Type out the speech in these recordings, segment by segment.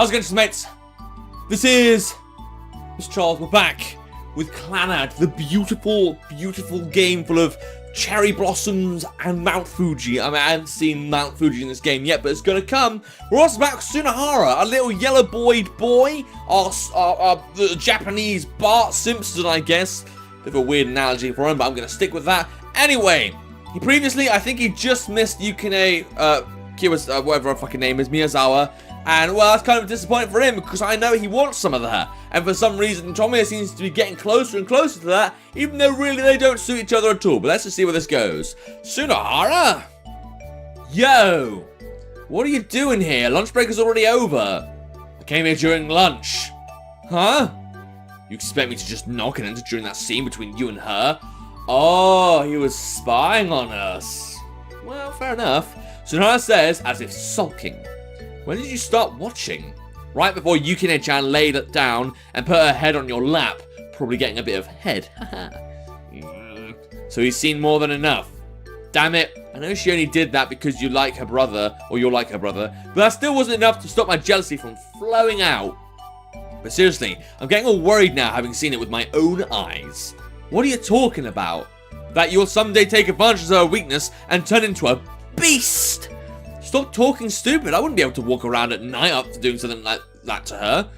How's it going, mates? This is Mrjacharles. We're back with Clannad, the beautiful, beautiful game full of cherry blossoms and Mount Fuji. I mean, I haven't seen Mount Fuji in this game yet, but it's gonna come. We're also back with Sunahara, a little yellow-boyed boy, the Japanese Bart Simpson, I guess. Bit of a weird analogy for him, but I'm gonna stick with that. Anyway, I think he just missed Yukine, Kiwa's, whatever her fucking name is, Miyazawa. And, well, that's kind of disappointing for him, because I know he wants some of that. And for some reason, Tomoya seems to be getting closer and closer to that, even though really they don't suit each other at all. But let's just see where this goes. Sunahara? Yo! What are you doing here? Lunch break is already over. I came here during lunch. Huh? You expect me to just knock and enter during that scene between you and her? Oh, he was spying on us. Well, fair enough. Sunahara says, as if sulking. When did you start watching? Right before Yukine-chan laid it down and put her head on your lap, probably getting a bit of head. So he's seen more than enough. Damn it, I know she only did that because you like her brother, or you're like her brother, but that still wasn't enough to stop my jealousy from flowing out. But seriously, I'm getting all worried now having seen it with my own eyes. What are you talking about? That you'll someday take advantage of her weakness and turn into a beast? Stop talking stupid. I wouldn't be able to walk around at night after doing something like that to her.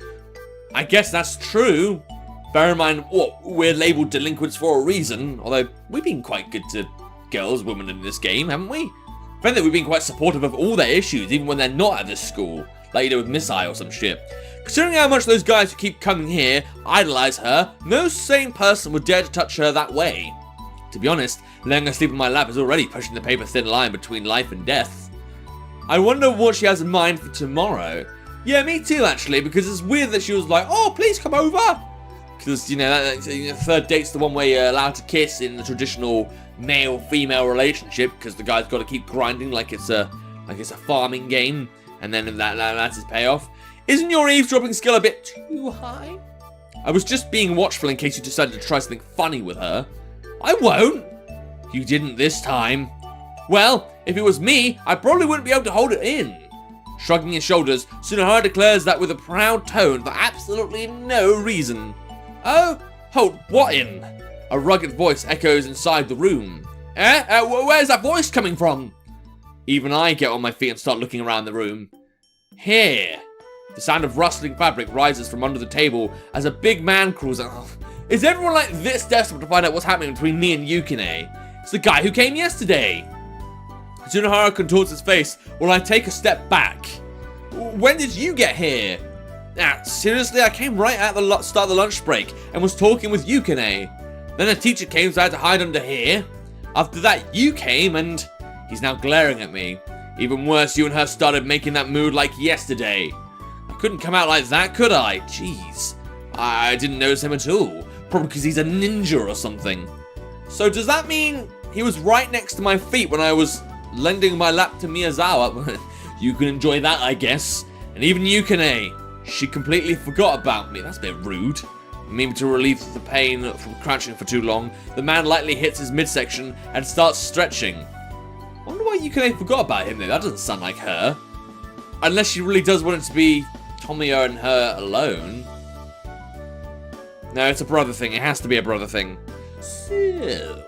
I guess that's true. Bear in mind, we're labeled delinquents for a reason. Although, we've been quite good to girls, women in this game, haven't we? I think that we've been quite supportive of all their issues, even when they're not at this school. Like you did with Miss I or some shit. Considering how much those guys who keep coming here idolize her, no sane person would dare to touch her that way. To be honest, letting her sleep in my lap is already pushing the paper-thin line between life and death. I wonder what she has in mind for tomorrow. Yeah, me too, actually, because it's weird that she was like, oh, please come over. Because, you know, third date's the one where you're allowed to kiss in the traditional male-female relationship, because the guy's got to keep grinding like it's a farming game, and then that's his payoff. Isn't your eavesdropping skill a bit too high? I was just being watchful in case you decided to try something funny with her. I won't. You didn't this time. Well, if it was me, I probably wouldn't be able to hold it in. Shrugging his shoulders, Sunahara declares that with a proud tone for absolutely no reason. Oh, hold what in? A rugged voice echoes inside the room. Where's that voice coming from? Even I get on my feet and start looking around the room. Here. The sound of rustling fabric rises from under the table as a big man crawls out. Is everyone like this desperate to find out what's happening between me and Yukine? It's the guy who came yesterday. Sunahara contorts his face while I take a step back. When did you get here? Seriously, I came right at the start of the lunch break and was talking with Yukine. Then a teacher came, so I had to hide under here. After that, you came and he's now glaring at me. Even worse, you and her started making that mood like yesterday. I couldn't come out like that, could I? Jeez. I didn't notice him at all. Probably because he's a ninja or something. So does that mean he was right next to my feet when I was lending my lap to Miyazawa? You can enjoy that, I guess. And even Yukine, she completely forgot about me. That's a bit rude. Maybe to relieve the pain from crouching for too long, the man lightly hits his midsection and starts stretching. I wonder why Yukine forgot about him though. That doesn't sound like her. Unless she really does want it to be Tomoya and her alone. No, it's a brother thing. It has to be a brother thing. So,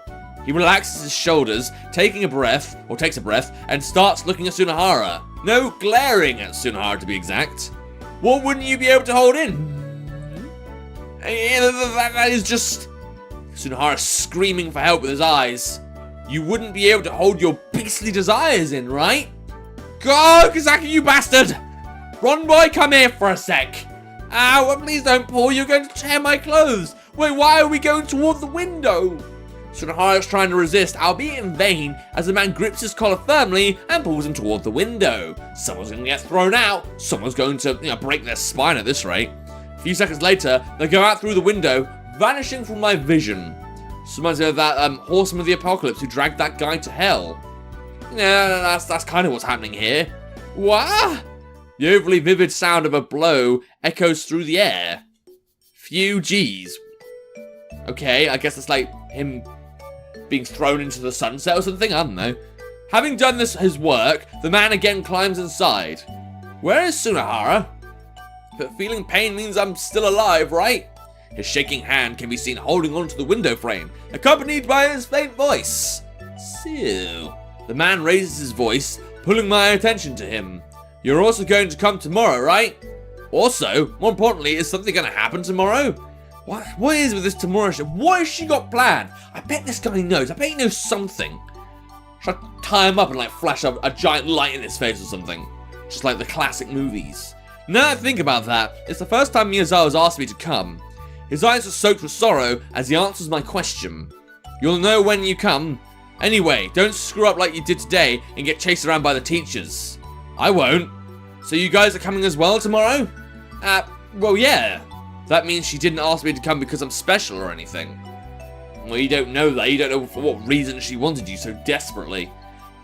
he relaxes his shoulders, takes a breath, and starts looking at Sunahara. No, glaring at Sunahara to be exact. What wouldn't you be able to hold in? That is just... Sunahara screaming for help with his eyes. You wouldn't be able to hold your beastly desires in, right? Go, Kazaki, you bastard! Ron boy, come here for a sec. Ow, please don't pull, you're going to tear my clothes. Wait, why are we going toward the window? Sunahara's trying to resist, albeit in vain, as the man grips his collar firmly and pulls him toward the window. Someone's going to get thrown out. Someone's going to, break their spine at this rate. A few seconds later, they go out through the window, vanishing from my vision. Reminds me of that horseman of the apocalypse who dragged that guy to hell. Yeah, that's kind of what's happening here. What? The overly vivid sound of a blow echoes through the air. Few G's. Okay, I guess it's like him being thrown into the sunset or something, I don't know. Having done his work, the man again climbs inside. Where is Sunahara? But feeling pain means I'm still alive, right? His shaking hand can be seen holding onto the window frame, accompanied by his faint voice. So, the man raises his voice, pulling my attention to him. You're also going to come tomorrow, right? Also, more importantly, is something going to happen tomorrow? What is with this tomorrow shit? What has she got planned? I bet this guy knows. I bet he knows something. Should I tie him up and like flash up a giant light in his face or something? Just like the classic movies. Now that I think about that, it's the first time Miyazawa has asked me to come. His eyes are soaked with sorrow as he answers my question. You'll know when you come. Anyway, don't screw up like you did today and get chased around by the teachers. I won't. So you guys are coming as well tomorrow? Well, yeah. That means she didn't ask me to come because I'm special or anything. Well, you don't know that. You don't know for what reason she wanted you so desperately.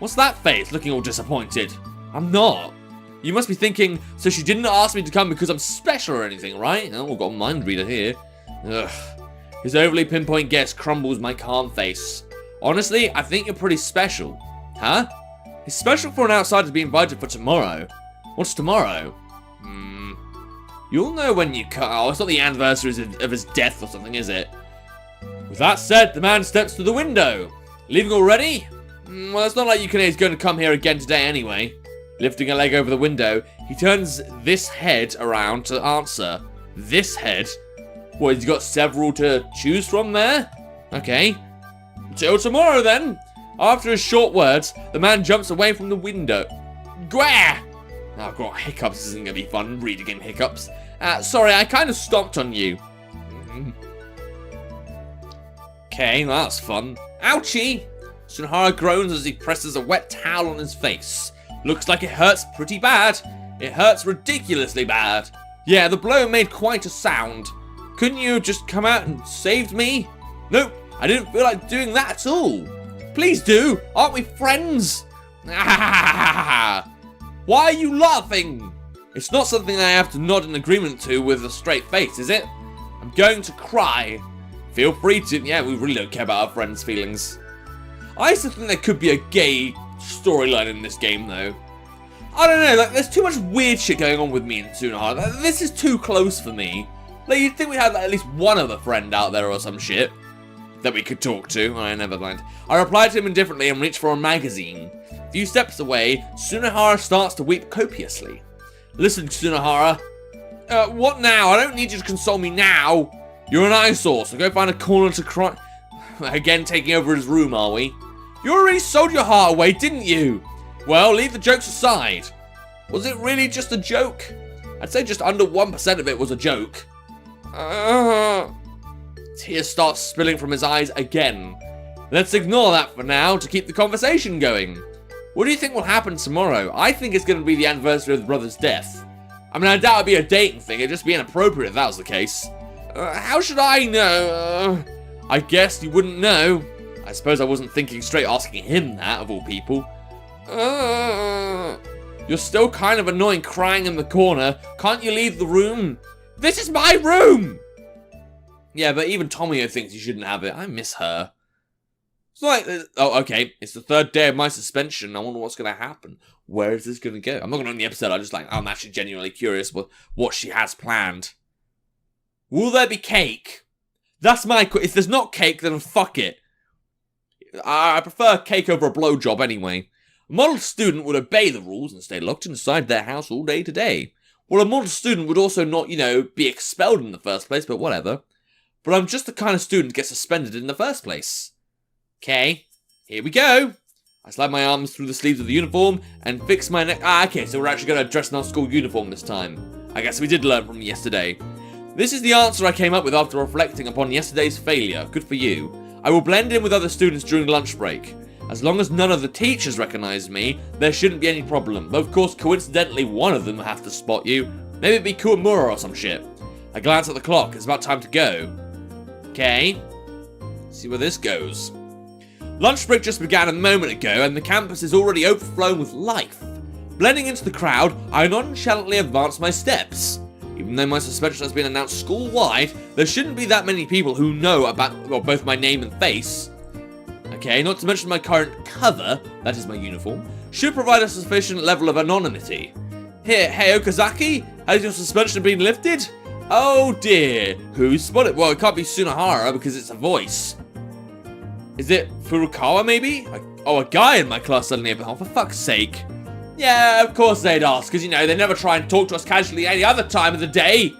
What's that face, looking all disappointed? I'm not. You must be thinking, so she didn't ask me to come because I'm special or anything, right? Oh, we've got a mind reader here. Ugh. His overly pinpoint guess crumbles my calm face. Honestly, I think you're pretty special. Huh? It's special for an outsider to be invited for tomorrow. What's tomorrow? You'll know when you come. Oh, it's not the anniversary of his death or something, is it? With that said, the man steps to the window. Leaving already? Well, it's not like he's going to come here again today anyway. Lifting a leg over the window, he turns this head around to answer. This head? What, he's got several to choose from there? Okay. Till tomorrow then. After his short words, the man jumps away from the window. Gwah! Oh, I've got hiccups. This isn't going to be fun, reading in hiccups. Sorry, I kind of stopped on you. Okay, that's fun. Ouchie! Sunahara groans as he presses a wet towel on his face. Looks like it hurts pretty bad. It hurts ridiculously bad. Yeah, the blow made quite a sound. Couldn't you have just come out and saved me? Nope, I didn't feel like doing that at all. Please do. Aren't we friends? Why are you laughing? It's not something I have to nod in agreement to with a straight face, is it? I'm going to cry. Feel free to. Yeah, we really don't care about our friends' feelings. I used to think there could be a gay storyline in this game, though. I don't know, like, there's too much weird shit going on with me and Sunahara. This is too close for me. Like, you'd think we had like, at least one other friend out there or some shit that we could talk to. I never mind. I replied to him indifferently and reached for a magazine. A few steps away, Sunahara starts to weep copiously. Listen, Sunahara. What now? I don't need you to console me now. You're an eyesore, so go find a corner to cry. Again, taking over his room, are we? You already sold your heart away, didn't you? Well, leave the jokes aside. Was it really just a joke? I'd say just under 1% of it was a joke. Tears start spilling from his eyes again. Let's ignore that for now to keep the conversation going. What do you think will happen tomorrow? I think it's going to be the anniversary of the brother's death. I mean, I doubt it'd be a dating thing. It'd just be inappropriate if that was the case. How should I know? I guess you wouldn't know. I suppose I wasn't thinking straight asking him that, of all people. You're still kind of annoying crying in the corner. Can't you leave the room? This is my room! Yeah, but even Tomio thinks you shouldn't have it. I miss her. It's like, oh, okay. It's the third day of my suspension. I wonder what's going to happen. Where is this going to go? I'm not going to end the episode. I'm actually genuinely curious what she has planned. Will there be cake? That's my... If there's not cake, then fuck it. I prefer cake over a blowjob anyway. A model student would obey the rules and stay locked inside their house all day today. Well, a model student would also not, be expelled in the first place, but whatever. But I'm just the kind of student that gets suspended in the first place. Okay, here we go. I slide my arms through the sleeves of the uniform and fix my neck. Okay, so we're actually going to dress in our school uniform this time. I guess we did learn from yesterday. This is the answer I came up with after reflecting upon yesterday's failure. Good for you. I will blend in with other students during lunch break. As long as none of the teachers recognize me, there shouldn't be any problem. Though, of course, coincidentally, one of them will have to spot you. Maybe it'd be Kuamura or some shit. I glance at the clock. It's about time to go. Okay. See where this goes. Lunch break just began a moment ago, and the campus is already overflowing with life. Blending into the crowd, I nonchalantly advance my steps. Even though my suspension has been announced school-wide, there shouldn't be that many people who know about both my name and face. Okay, not to mention my current cover, that is my uniform, should provide a sufficient level of anonymity. Here, hey Okazaki, Has your suspension been lifted? Oh dear. Who spotted it? Well, it can't be Sunahara because it's a voice. Is it Furukawa maybe? Oh, a guy in my class suddenly. Oh, for fuck's sake. Yeah, of course they'd ask, because, you know, they never try and talk to us casually any other time of the day.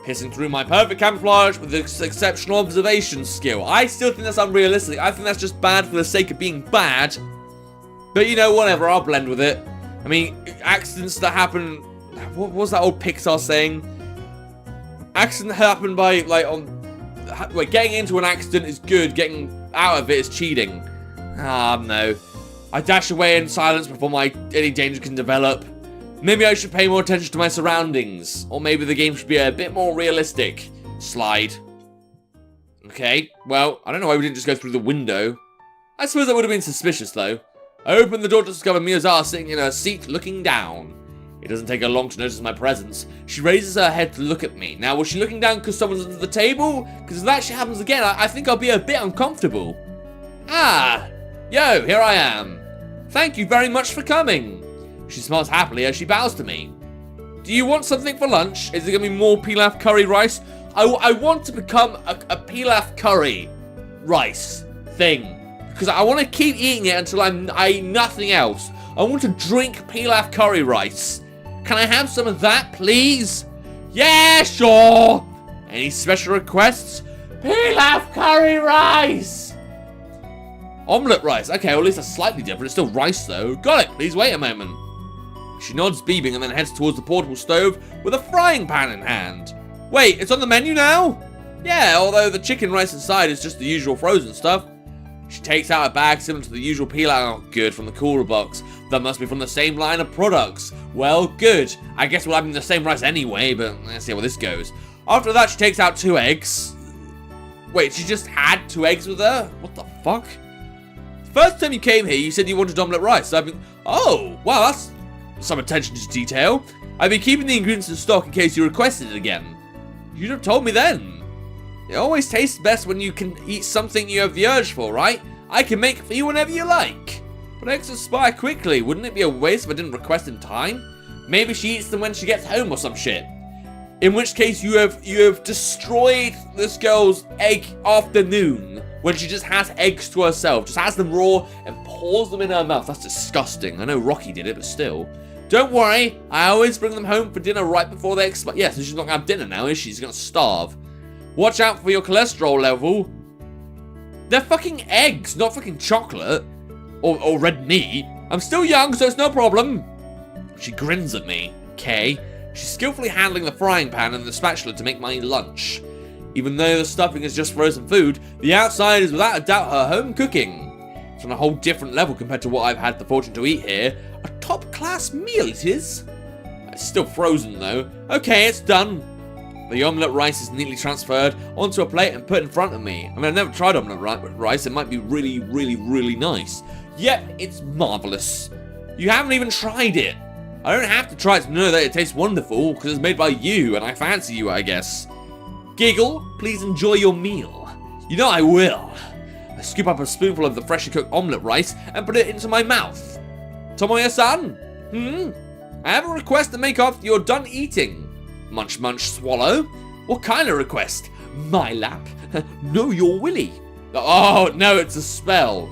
Pissing through my perfect camouflage with this exceptional observation skill. I still think that's unrealistic. I think that's just bad for the sake of being bad. But, you know, whatever, I'll blend with it. I mean, accidents that happen... What was that old Pixar saying? Accident happen by, like, Wait, getting into an accident is good, getting out of it is cheating. Ah, no. I dash away in silence before any danger can develop. Maybe I should pay more attention to my surroundings. Or maybe the game should be a bit more realistic. Slide. Okay, well, I don't know why we didn't just go through the window. I suppose that would have been suspicious, though. I opened the door to discover Miyazawa sitting in her seat looking down. It doesn't take her long to notice my presence. She raises her head to look at me. Now, was she looking down because someone's under the table? Because if that actually happens again, I think I'll be a bit uncomfortable. Ah! Yo, here I am. Thank you very much for coming. She smiles happily as she bows to me. Do you want something for lunch? Is it going to be more pilaf curry rice? I want to become a pilaf curry rice thing. Because I want to keep eating it until I eat nothing else. I want to drink pilaf curry rice. Can I have some of that, please? Yeah, sure. Any special requests? Pilaf curry rice. Omelette rice. Okay, well, at least that's slightly different. It's still rice, though. Got it. Please wait a moment. She nods, beaming, and then heads towards the portable stove with a frying pan in hand. Wait, it's on the menu now? Yeah, although the chicken rice inside is just the usual frozen stuff. She takes out a bag similar to the usual pilaf. Oh, good, from the cooler box. That must be from the same line of products. Well, good. I guess we'll have the same rice anyway, but let's see how this goes. After that, she takes out 2 eggs. Wait, she just had 2 eggs with her? What the fuck? First time you came here, you said you wanted omelette rice. So I've been... Oh, wow, that's some attention to detail. I've been keeping the ingredients in stock in case you requested it again. You'd have told me then. It always tastes best when you can eat something you have the urge for, right? I can make it for you whenever you like. But eggs expire quickly. Wouldn't it be a waste if I didn't request in time? Maybe she eats them when she gets home or some shit. In which case you have destroyed this girl's egg afternoon when she just has eggs to herself. Just has them raw and pours them in her mouth. That's disgusting. I know Rocky did it, but still. Don't worry. I always bring them home for dinner right before they expire. Yeah, so she's not going to have dinner now, is she? She's going to starve. Watch out for your cholesterol level. They're fucking eggs, not fucking chocolate. Or red meat. I'm still young, so it's no problem. She grins at me. Okay. She's skillfully handling the frying pan and the spatula to make my lunch. Even though the stuffing is just frozen food, the outside is without a doubt her home cooking. It's on a whole different level compared to what I've had the fortune to eat here. A top-class meal it is. It's still frozen though. Okay, it's done. The omelette rice is neatly transferred onto a plate and put in front of me. I mean, I've never tried omelette rice. It might be really, really, really nice. Yep, it's marvelous. You haven't even tried it. I don't have to try it to know that it tastes wonderful, because it's made by you, and I fancy you, I guess. Giggle, please enjoy your meal. You know I will. I scoop up a spoonful of the freshly cooked omelette rice and put it into my mouth. Tomoya-san? I have a request to make after you're done eating. Munch, munch, swallow. What kind of request? My lap? No, your willy. Oh, no, it's a spell.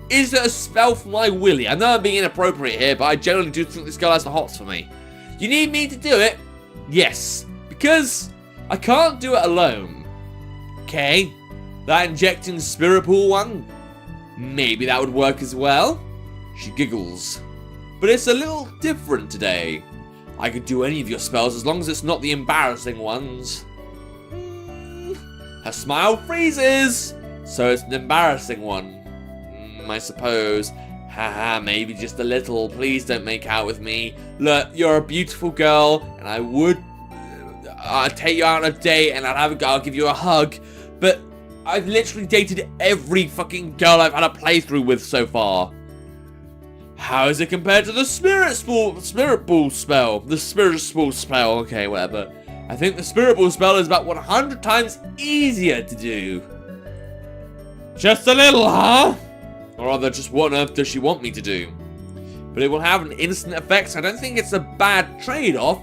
Is it a spell for my willy? I know I'm being inappropriate here, but I generally do think this girl has the hots for me. You need me to do it? Yes. Because I can't do it alone. Okay. That injecting spirit pool one? Maybe that would work as well. She giggles. But it's a little different today. I could do any of your spells as long as it's not the embarrassing ones. Her smile freezes. So it's an embarrassing one. I suppose. Haha, maybe just a little. Please don't make out with me. Look, you're a beautiful girl, and I would I'd take you out on a date, and I'll give you a hug. But I've literally dated every fucking girl I've had a playthrough with so far. How is it compared to the spirit ball spell? The spirit ball spell. Okay, whatever. I think the spirit ball spell is about 100 times easier to do. Just a little, huh? Or rather, just what on earth does she want me to do? But it will have an instant effect, so I don't think it's a bad trade-off.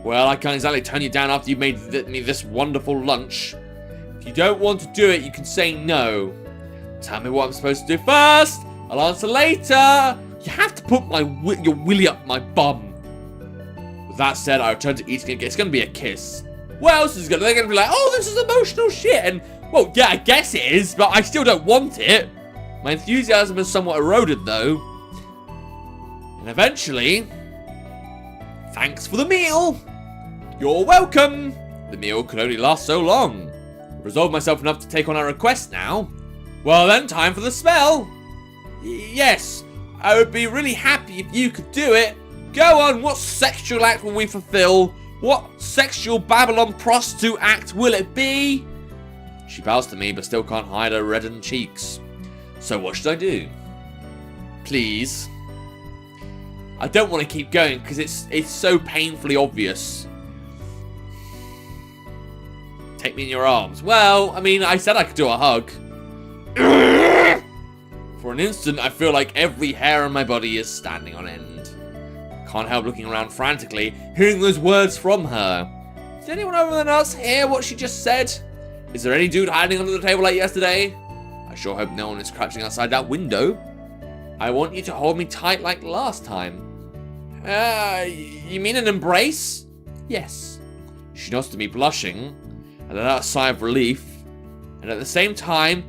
Well, I can't exactly turn you down after you've made me this wonderful lunch. If you don't want to do it, you can say no. Tell me what I'm supposed to do first. I'll answer later. You have to put your willy up my bum. With that said, I return to eating again. It's going to be a kiss. What else is going to... They're going to be like, oh, this is emotional shit. And, well, yeah, I guess it is, but I still don't want it. My enthusiasm is somewhat eroded, though. And eventually... Thanks for the meal. You're welcome. The meal could only last so long. I've resolved myself enough to take on our request now. Well then, time for the spell. Yes, I would be really happy if you could do it. Go on, what sexual act will we fulfill? What sexual Babylon prostitute act will it be? She bows to me, but still can't hide her reddened cheeks. So what should I do? Please. I don't want to keep going because it's so painfully obvious. Take me in your arms. Well, I mean, I said I could do a hug. For an instant, I feel like every hair on my body is standing on end. Can't help looking around frantically, hearing those words from her. Did anyone other than us hear what she just said? Is there any dude hiding under the table like yesterday? I sure hope no one is crouching outside that window. I want you to hold me tight like last time. You mean an embrace? Yes. She nods to me, blushing, and let out a sigh of relief. And at the same time,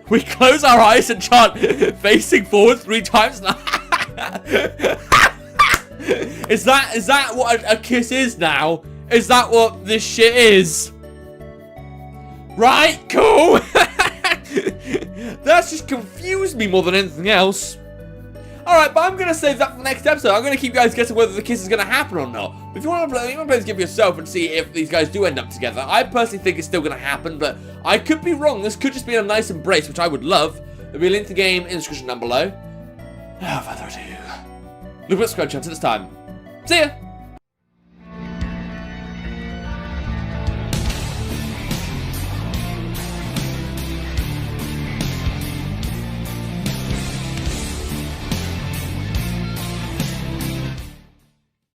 we close our eyes and chant, facing forward 3 times. Is that what a kiss is now? Is that what this shit is? Right, cool. That's just confused me more than anything else. Alright, but I'm going to save that for the next episode. I'm going to keep you guys guessing whether the kiss is going to happen or not. If you want to play this game yourself and see if these guys do end up together, I personally think it's still going to happen, but I could be wrong. This could just be a nice embrace, which I would love. There'll be a link to the game in the description down below. Without further ado, look at the subscribe channel this time. See ya!